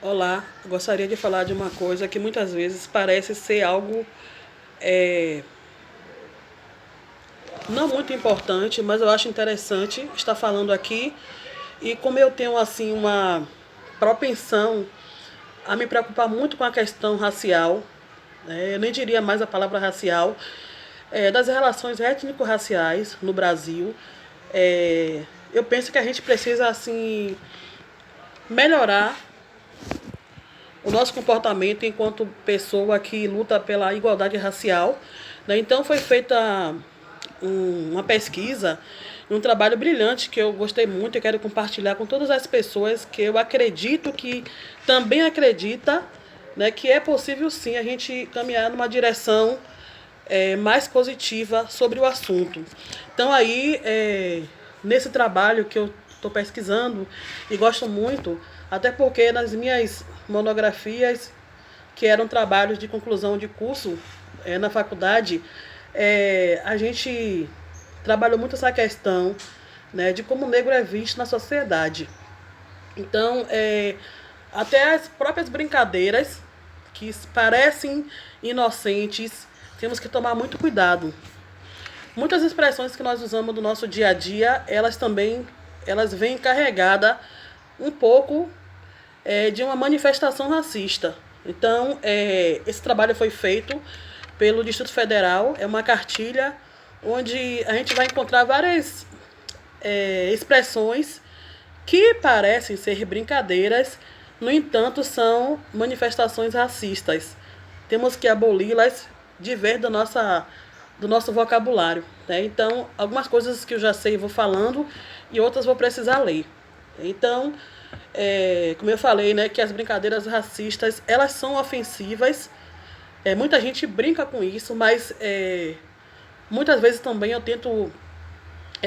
Olá, gostaria de falar de uma coisa que muitas vezes parece ser algo não muito importante, mas eu acho interessante estar falando aqui. E como eu tenho assim uma propensão a me preocupar muito com a questão racial, eu nem diria mais a palavra racial, das relações étnico-raciais no Brasil, eu penso que a gente precisa assim melhorar o nosso comportamento enquanto pessoa que luta pela igualdade racial. Né? Então foi feita uma pesquisa, um trabalho brilhante que eu gostei muito e quero compartilhar com todas as pessoas que eu acredito que também acredita, né, que é possível sim a gente caminhar numa direção mais positiva sobre o assunto. Então aí, nesse trabalho que eu estou pesquisando e gosto muito, até porque nas minhas monografias, que eram trabalhos de conclusão de curso na faculdade, a gente trabalhou muito essa questão, né, de como o negro é visto na sociedade. Então, até as próprias brincadeiras que parecem inocentes, temos que tomar muito cuidado. Muitas expressões que nós usamos no nosso dia a dia, elas também elas vêm carregadas um pouco de uma manifestação racista. Então, esse trabalho foi feito pelo Distrito Federal, é uma cartilha onde a gente vai encontrar várias expressões que parecem ser brincadeiras, no entanto, são manifestações racistas. Temos que aboli-las de vez do nosso vocabulário. Né? Então, algumas coisas que eu já sei vou falando e outras vou precisar ler. Então, como eu falei, né, que as brincadeiras racistas elas são ofensivas. Muita gente brinca com isso, mas muitas vezes também eu tento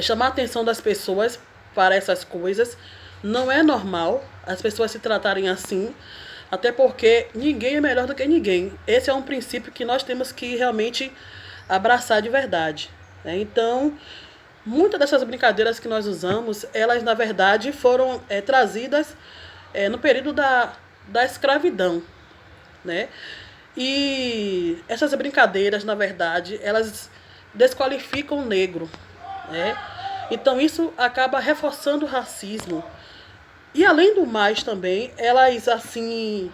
chamar a atenção das pessoas para essas coisas. Não é normal as pessoas se tratarem assim, até porque ninguém é melhor do que ninguém. Esse é um princípio que nós temos que realmente abraçar de verdade. Né? Então, muitas dessas brincadeiras que nós usamos, elas na verdade foram trazidas no período da escravidão. Né? E essas brincadeiras, na verdade, elas desqualificam o negro. Né? Então isso acaba reforçando o racismo. E além do mais também, elas assim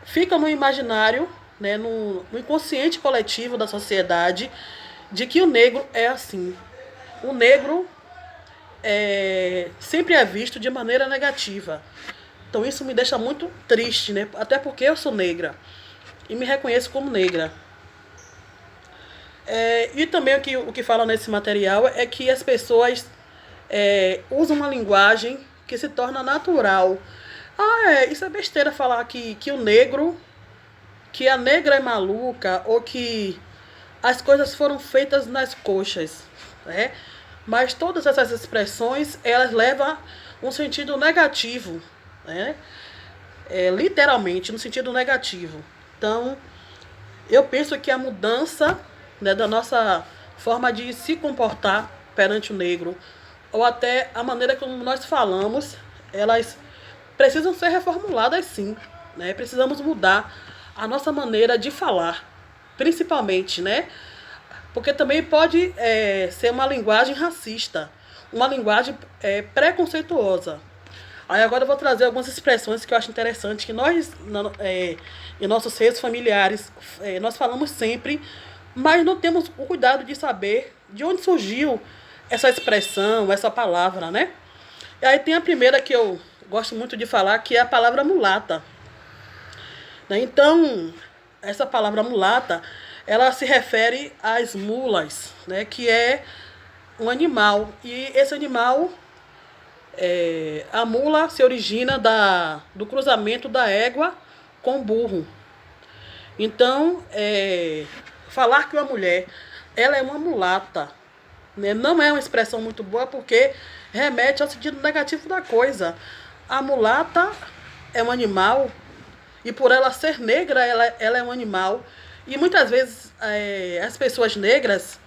ficam no imaginário, né, no inconsciente coletivo da sociedade, de que o negro é assim. O negro sempre é visto de maneira negativa. Então isso me deixa muito triste, né? Até porque eu sou negra e me reconheço como negra. E também o que fala nesse material é que as pessoas usam uma linguagem que se torna natural. Isso é besteira falar que o negro, que a negra é maluca ou que as coisas foram feitas nas coxas. Né? Mas todas essas expressões, elas levam um sentido negativo. Né? Literalmente, no sentido negativo. Então, eu penso que a mudança, né, da nossa forma de se comportar perante o negro, ou até a maneira como nós falamos, elas precisam ser reformuladas sim. Né? Precisamos mudar a nossa maneira de falar, principalmente, né? Porque também pode ser uma linguagem racista, uma linguagem preconceituosa. Aí agora eu vou trazer algumas expressões que eu acho interessante, que nós, em nossos reios familiares, nós falamos sempre, mas não temos o cuidado de saber de onde surgiu essa expressão, essa palavra, né? E aí tem a primeira que eu gosto muito de falar, que é a palavra mulata. Né? Então, essa palavra mulata, ela se refere às mulas, né? Que é um animal. E esse animal, a mula se origina do cruzamento da égua com o burro. Então, falar que uma mulher ela é uma mulata, né, não é uma expressão muito boa porque remete ao sentido negativo da coisa. A mulata é um animal e por ela ser negra, ela é um animal. E muitas vezes as pessoas negras,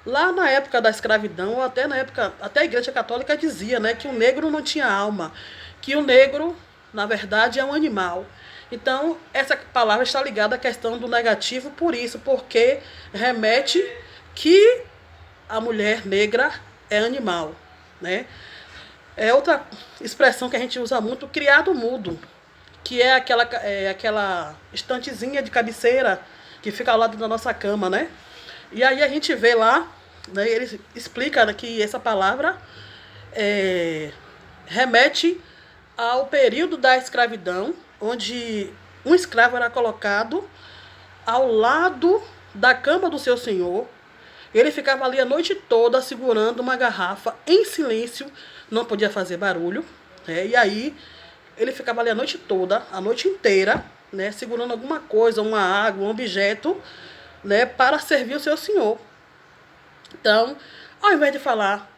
lá na época da escravidão, ou até na época, até a Igreja Católica dizia, né, que o negro não tinha alma, que o negro na verdade, é um animal. Então, essa palavra está ligada à questão do negativo por isso, porque remete que a mulher negra é animal, né? É outra expressão que a gente usa muito, criado mudo, que é aquela estantezinha de cabeceira que fica ao lado da nossa cama, né? E aí a gente vê lá, né, ele explica, né, que essa palavra remete ao período da escravidão, onde um escravo era colocado ao lado da cama do seu senhor. Ele ficava ali a noite toda segurando uma garrafa em silêncio, não podia fazer barulho, né? E aí ele ficava ali a noite toda, a noite inteira, né, segurando alguma coisa, uma água, um objeto, né, para servir o seu senhor. Então, ao invés de falar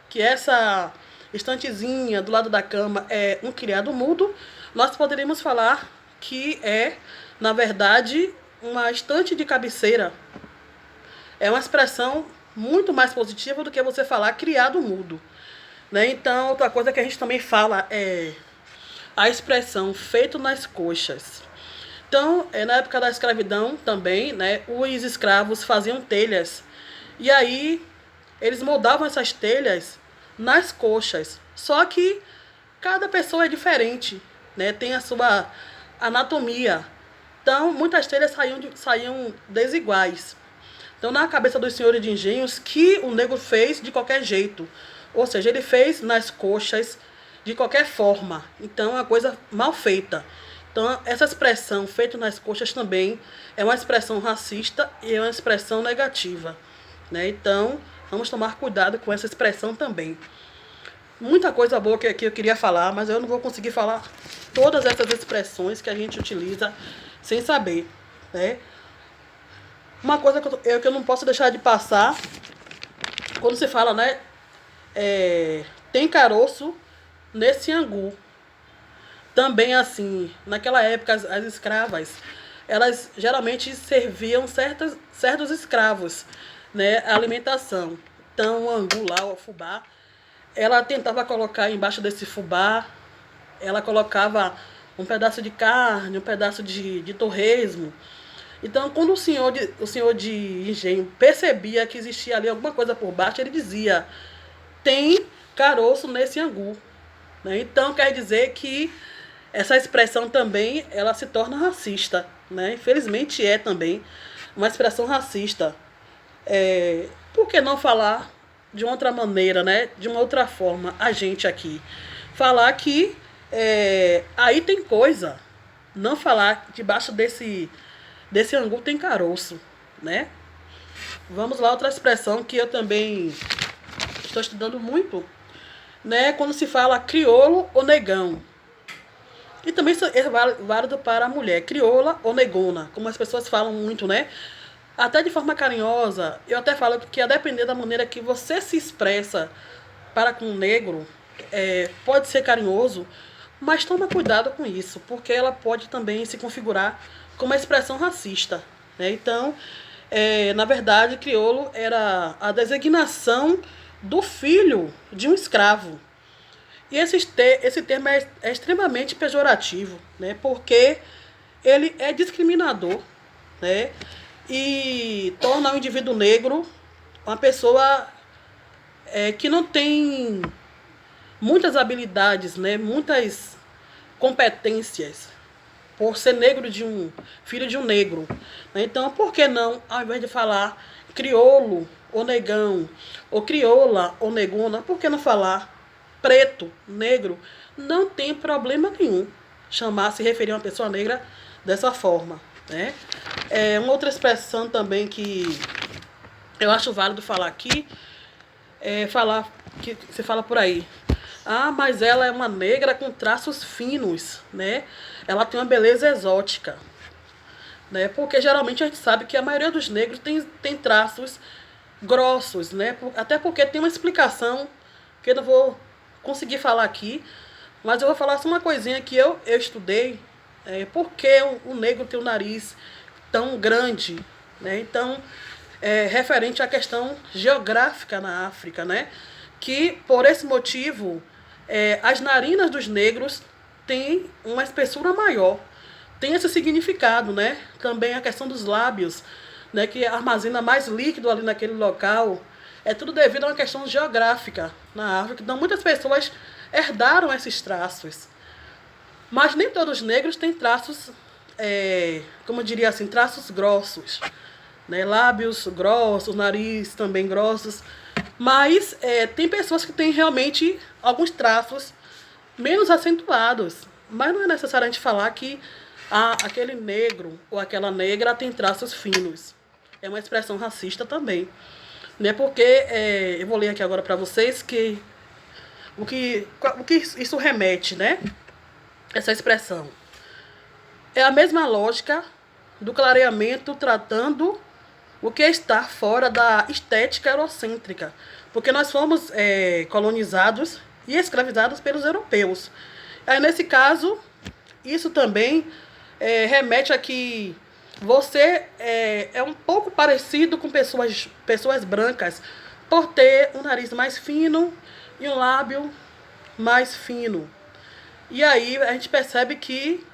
que essa estantezinha do lado da cama é um criado mudo, nós poderíamos falar que é, na verdade, uma estante de cabeceira. É uma expressão muito mais positiva do que você falar criado mudo, né? Então, outra coisa que a gente também fala é a expressão feito nas coxas. Então, na época da escravidão também, né, os escravos faziam telhas. E aí, eles moldavam essas telhas nas coxas. Só que cada pessoa é diferente, né? Tem a sua anatomia. Então, muitas telhas saíam desiguais. Então, na cabeça dos senhores de engenhos, que o negro fez de qualquer jeito. Ou seja, ele fez nas coxas de qualquer forma. Então, é uma coisa mal feita. Então, essa expressão, feito nas coxas, também é uma expressão racista e é uma expressão negativa, né? Então, vamos tomar cuidado com essa expressão também. Muita coisa boa que eu queria falar, mas eu não vou conseguir falar todas essas expressões que a gente utiliza sem saber, né? Uma coisa que eu não posso deixar de passar, quando se fala, né, tem caroço nesse angu. Também assim, naquela época as escravas, elas geralmente serviam certos escravos, né, a alimentação. Então o angu lá, o fubá, ela tentava colocar embaixo desse fubá, ela colocava um pedaço de carne, um pedaço de torresmo. Então, quando o senhor de engenho percebia que existia ali alguma coisa por baixo, ele dizia, tem caroço nesse angu, né? Então, quer dizer que essa expressão também, ela se torna racista, né? Infelizmente é também uma expressão racista. Por que não falar de outra maneira, né? De uma outra forma, a gente aqui? Falar que aí tem coisa. Não falar debaixo desse angu tem caroço, né? Vamos lá, outra expressão que eu também estou estudando muito, né? Quando se fala crioulo ou negão. E também isso é válido para a mulher, crioula ou negona, como as pessoas falam muito, né? Até de forma carinhosa, eu até falo que a depender da maneira que você se expressa para com o negro, pode ser carinhoso, mas toma cuidado com isso, porque ela pode também se configurar como uma expressão racista, né? Então, na verdade, crioulo era a designação do filho de um escravo. E esse termo é extremamente pejorativo, né? Porque ele é discriminador, né? E torna o indivíduo negro uma pessoa que não tem muitas habilidades, né? Muitas competências, por ser filho de um negro. Então, por que não, ao invés de falar crioulo ou negão, ou crioula ou negona, por que não falar preto, negro? Não tem problema nenhum se referir a uma pessoa negra dessa forma, né? Uma outra expressão também que eu acho válido falar aqui, falar que você fala por aí. Ah, mas ela é uma negra com traços finos, né? Ela tem uma beleza exótica, né? Porque geralmente a gente sabe que a maioria dos negros tem traços grossos, né? Até porque tem uma explicação que eu não vou conseguir falar aqui, mas eu vou falar só uma coisinha que eu estudei, por que o negro tem o nariz tão grande, né? Então, referente à questão geográfica na África, né? Que por esse motivo as narinas dos negros tem uma espessura maior. Tem esse significado, né? Também a questão dos lábios, né? Que armazena mais líquido ali naquele local. É tudo devido a uma questão geográfica na África. Então, muitas pessoas herdaram esses traços. Mas nem todos os negros têm traços, como eu diria assim, traços grossos. Né? Lábios grossos, nariz também grossos. Mas tem pessoas que têm realmente alguns traços menos acentuados. Mas não é necessário a gente falar que aquele negro ou aquela negra tem traços finos. É uma expressão racista também. Né? Porque, eu vou ler aqui agora para vocês o que isso remete, né? Essa expressão. É a mesma lógica do clareamento tratando o que está fora da estética eurocêntrica. Porque nós fomos colonizados e escravizados pelos europeus. Aí, nesse caso, isso também remete a que você é um pouco parecido com pessoas brancas por ter um nariz mais fino e um lábio mais fino. E aí a gente percebe que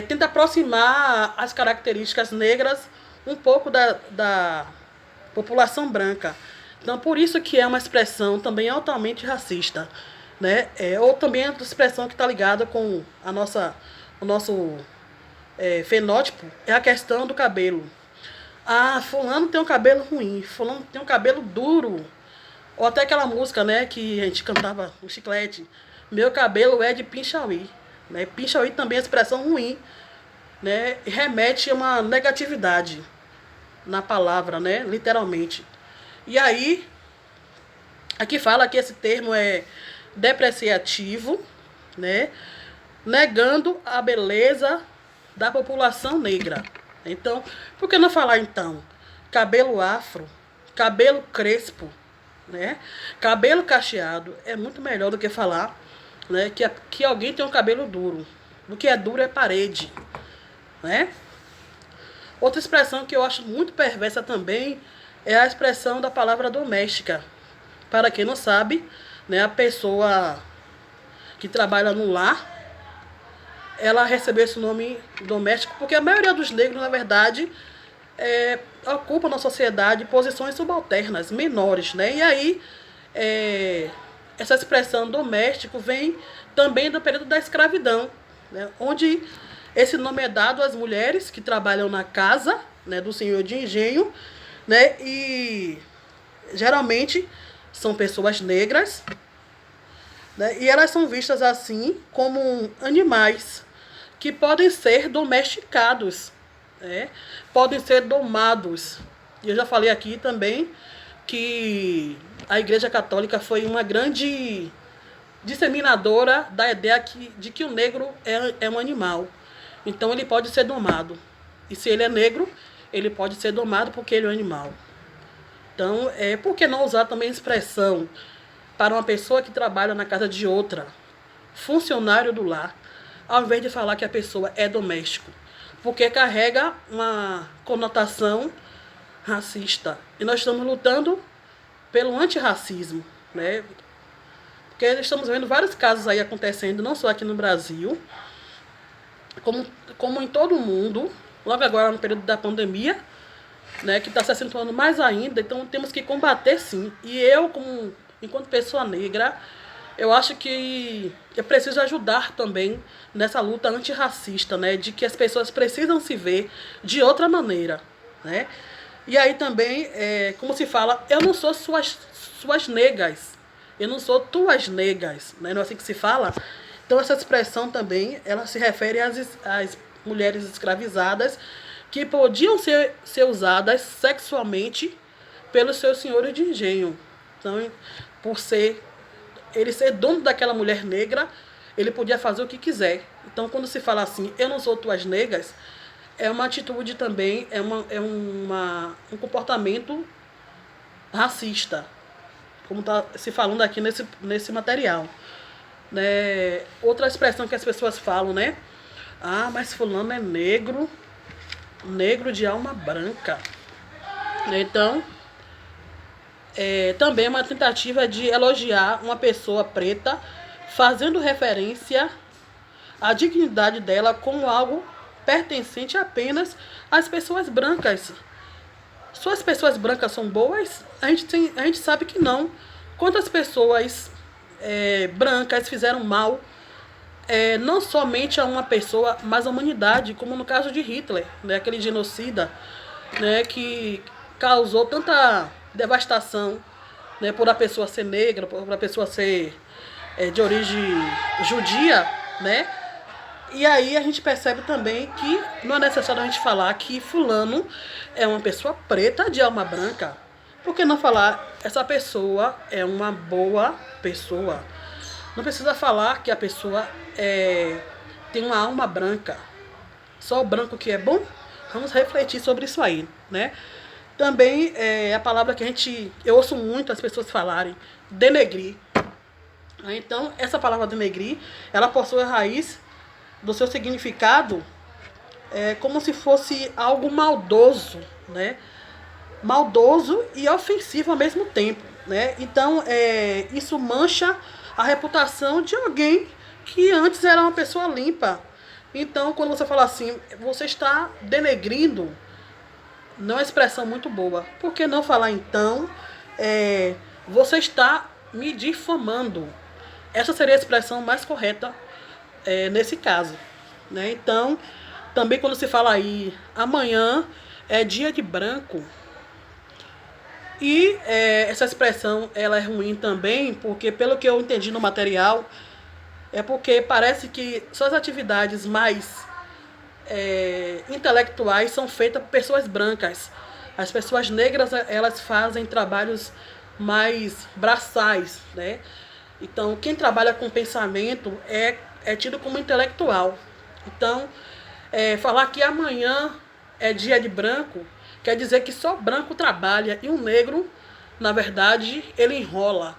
tenta aproximar as características negras um pouco da população branca. Então, por isso que é uma expressão também altamente racista. Né? Ou também é uma expressão que está ligada com o nosso fenótipo, é a questão do cabelo. Fulano tem um cabelo ruim, fulano tem um cabelo duro. Ou até aquela música, né, que a gente cantava no Chiclete. Meu cabelo é de Pinchauí. Né? Pinchauí também é expressão ruim, né? Remete a uma negatividade na palavra, né? Literalmente. E aí, aqui fala que esse termo é depreciativo, né? Negando a beleza da população negra. Então, por que não falar então cabelo afro, cabelo crespo, né? Cabelo cacheado é muito melhor do que falar, né, que alguém tem um cabelo duro. O que é duro é parede, né? Outra expressão que eu acho muito perversa também é a expressão da palavra doméstica. Para quem não sabe, né, a pessoa que trabalha no lar, ela recebeu esse nome doméstico porque a maioria dos negros, na verdade, ocupa na sociedade posições subalternas, menores, né? E aí, essa expressão doméstico vem também do período da escravidão, né? Onde esse nome é dado às mulheres que trabalham na casa, né, do senhor de engenho, né? E geralmente são pessoas negras, né? E elas são vistas assim como animais que podem ser domesticados, né? Podem ser domados. E eu já falei aqui também que a Igreja Católica foi uma grande disseminadora da ideia de que o negro é um animal. Então ele pode ser domado. E se ele é negro, ele pode ser domado porque ele é um animal. Então, por que não usar também a expressão para uma pessoa que trabalha na casa de outra, funcionário do lar, ao invés de falar que a pessoa é doméstico? Porque carrega uma conotação racista. E nós estamos lutando pelo antirracismo, né? Porque estamos vendo vários casos aí acontecendo, não só aqui no Brasil, como em todo o mundo, logo agora no período da pandemia, né, que está se acentuando mais ainda. Então temos que combater sim. E eu, enquanto pessoa negra, eu acho que eu preciso ajudar também nessa luta antirracista, né, de que as pessoas precisam se ver de outra maneira, né? E aí também, como se fala, eu não sou suas negas, eu não sou tuas negas, né? Não é assim que se fala? Então essa expressão também, ela se refere às mulheres escravizadas que podiam ser usadas sexualmente pelos seus senhores de engenho. Então, por ele ser dono daquela mulher negra, ele podia fazer o que quiser. Então, quando se fala assim, eu não sou tuas negas, é uma atitude também, um comportamento racista, como está se falando aqui nesse material. Né? Outra expressão que as pessoas falam, né? Mas fulano é negro de alma branca. Então, também é uma tentativa de elogiar uma pessoa preta, fazendo referência a dignidade dela como algo pertencente apenas às pessoas brancas. Só as pessoas brancas são boas? A gente sabe que não. Quantas pessoas brancas fizeram mal, não somente a uma pessoa, mas a humanidade, como no caso de Hitler, né, aquele genocida, né, que causou tanta devastação, né, por a pessoa ser negra, por a pessoa ser de origem judia, né? E aí a gente percebe também que não é necessário a gente falar que fulano é uma pessoa preta de alma branca. Por que não falar essa pessoa é uma boa pessoa? Não precisa falar que a pessoa tem uma alma branca. Só o branco que é bom? Vamos refletir sobre isso aí, né? Também a palavra que eu ouço muito as pessoas falarem, denegrir. Então, essa palavra denegrir, ela possui a raiz do seu significado como se fosse algo maldoso, né? Maldoso e ofensivo ao mesmo tempo, né? Então, isso mancha a reputação de alguém que antes era uma pessoa limpa. Então, quando você fala assim, você está denegrindo, não é uma expressão muito boa. Por que não falar então, você está me difamando? Essa seria a expressão mais correta nesse caso, né? Então, também quando se fala aí, amanhã é dia de branco, e essa expressão ela é ruim também, porque pelo que eu entendi no material, é porque parece que só as atividades mais intelectuais são feitas por pessoas brancas. As pessoas negras, elas fazem trabalhos mais braçais, né? Então, quem trabalha com pensamento é tido como intelectual. Então, falar que amanhã é dia de branco, quer dizer que só branco trabalha e o negro, na verdade, ele enrola.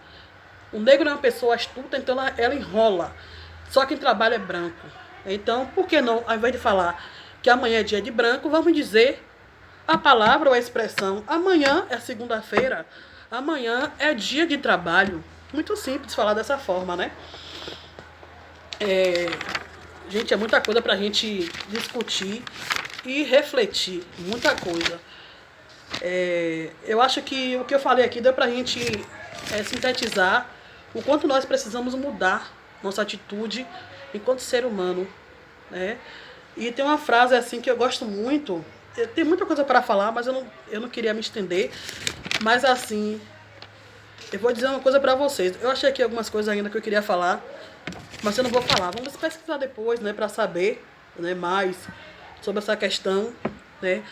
O negro é uma pessoa astuta, então ela enrola. Só quem trabalha é branco. Então, por que não, ao invés de falar que amanhã é dia de branco, vamos dizer a palavra ou a expressão amanhã é segunda-feira, amanhã é dia de trabalho. Muito simples falar dessa forma, né? Gente, é muita coisa pra gente discutir e refletir. Muita coisa. Eu acho que o que eu falei aqui deu pra gente sintetizar o quanto nós precisamos mudar nossa atitude enquanto ser humano, né? E tem uma frase assim que eu gosto muito. Tem muita coisa para falar, mas eu não queria me estender. Mas assim, eu vou dizer uma coisa para vocês. Eu achei aqui algumas coisas ainda que eu queria falar, mas eu não vou falar. Vamos pesquisar depois, né, para saber, né, mais sobre essa questão, né?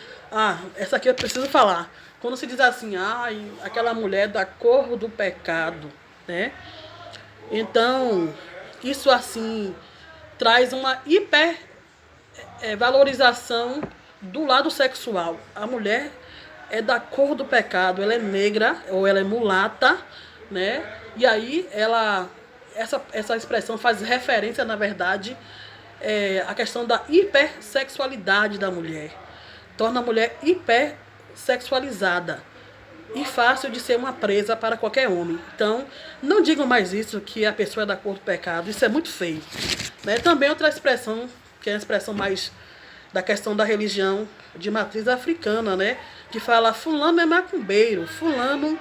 Essa aqui eu preciso falar. Quando se diz assim, aquela mulher da cor do pecado, né? Então, isso assim traz uma valorização do lado sexual. A mulher é da cor do pecado, ela é negra ou ela é mulata, né? E aí essa expressão faz referência, na verdade, à questão da hipersexualidade da mulher. Torna a mulher hipersexualizada e fácil de ser uma presa para qualquer homem. Então, não digam mais isso, que a pessoa é da cor do pecado. Isso é muito feio, né? Também outra expressão, que é a expressão mais da questão da religião de matriz africana, né? Que fala, fulano é macumbeiro, fulano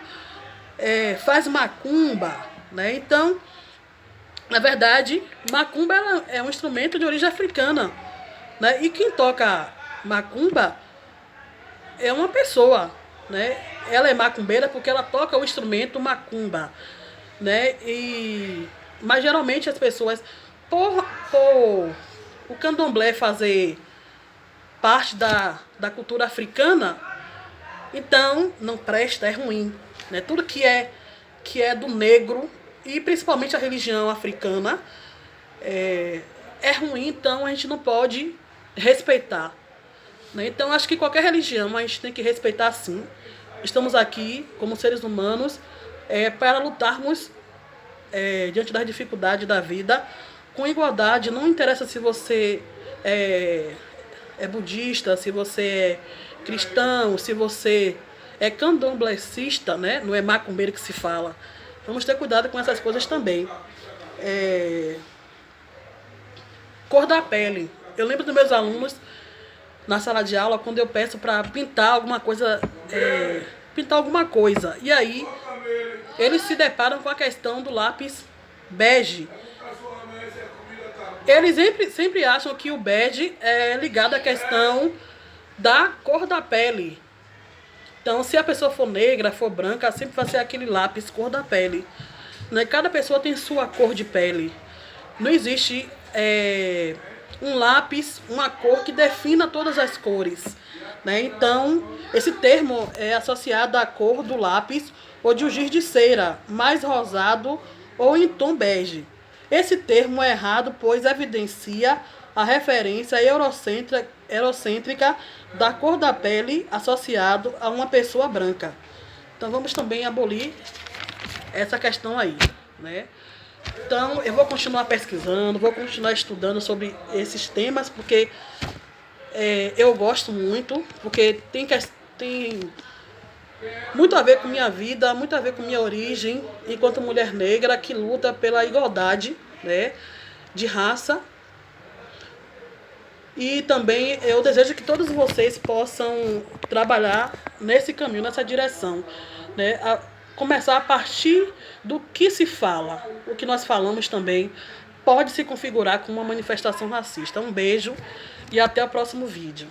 faz macumba, né? Então, na verdade, macumba é um instrumento de origem africana, né? E quem toca macumba é uma pessoa, né? Ela é macumbeira porque ela toca o instrumento macumba, né? Mas geralmente as pessoas, por o candomblé fazer parte da cultura africana, então não presta, é ruim, né? Tudo que é do negro, e principalmente a religião africana, é ruim, então a gente não pode respeitar, né? Então acho que qualquer religião a gente tem que respeitar, sim. Estamos aqui como seres humanos para lutarmos diante das dificuldades da vida com igualdade. Não interessa se você é budista, se você é cristão, se você é candomblessista, né? Não é macumbeiro que se fala. Vamos ter cuidado com essas coisas também. cor da pele. Eu lembro dos meus alunos na sala de aula quando eu peço para pintar alguma coisa, E aí eles se deparam com a questão do lápis bege. Eles sempre acham que o bege é ligado à questão da cor da pele. Então, se a pessoa for negra, for branca, sempre vai ser aquele lápis cor da pele. Né? Cada pessoa tem sua cor de pele. Não existe um lápis, uma cor que defina todas as cores. Né? Então, esse termo é associado à cor do lápis ou de um giz de cera, mais rosado ou em tom bege. Esse termo é errado, pois evidencia a referência eurocêntrica da cor da pele associado a uma pessoa branca. Então vamos também abolir essa questão aí, né? Então eu vou continuar pesquisando, vou continuar estudando sobre esses temas, porque eu gosto muito, porque tem muito a ver com minha vida, muito a ver com minha origem, enquanto mulher negra que luta pela igualdade, né, de raça. E também eu desejo que todos vocês possam trabalhar nesse caminho, nessa direção, né, começar a partir do que se fala. O que nós falamos também pode se configurar como uma manifestação racista. Um beijo e até o próximo vídeo.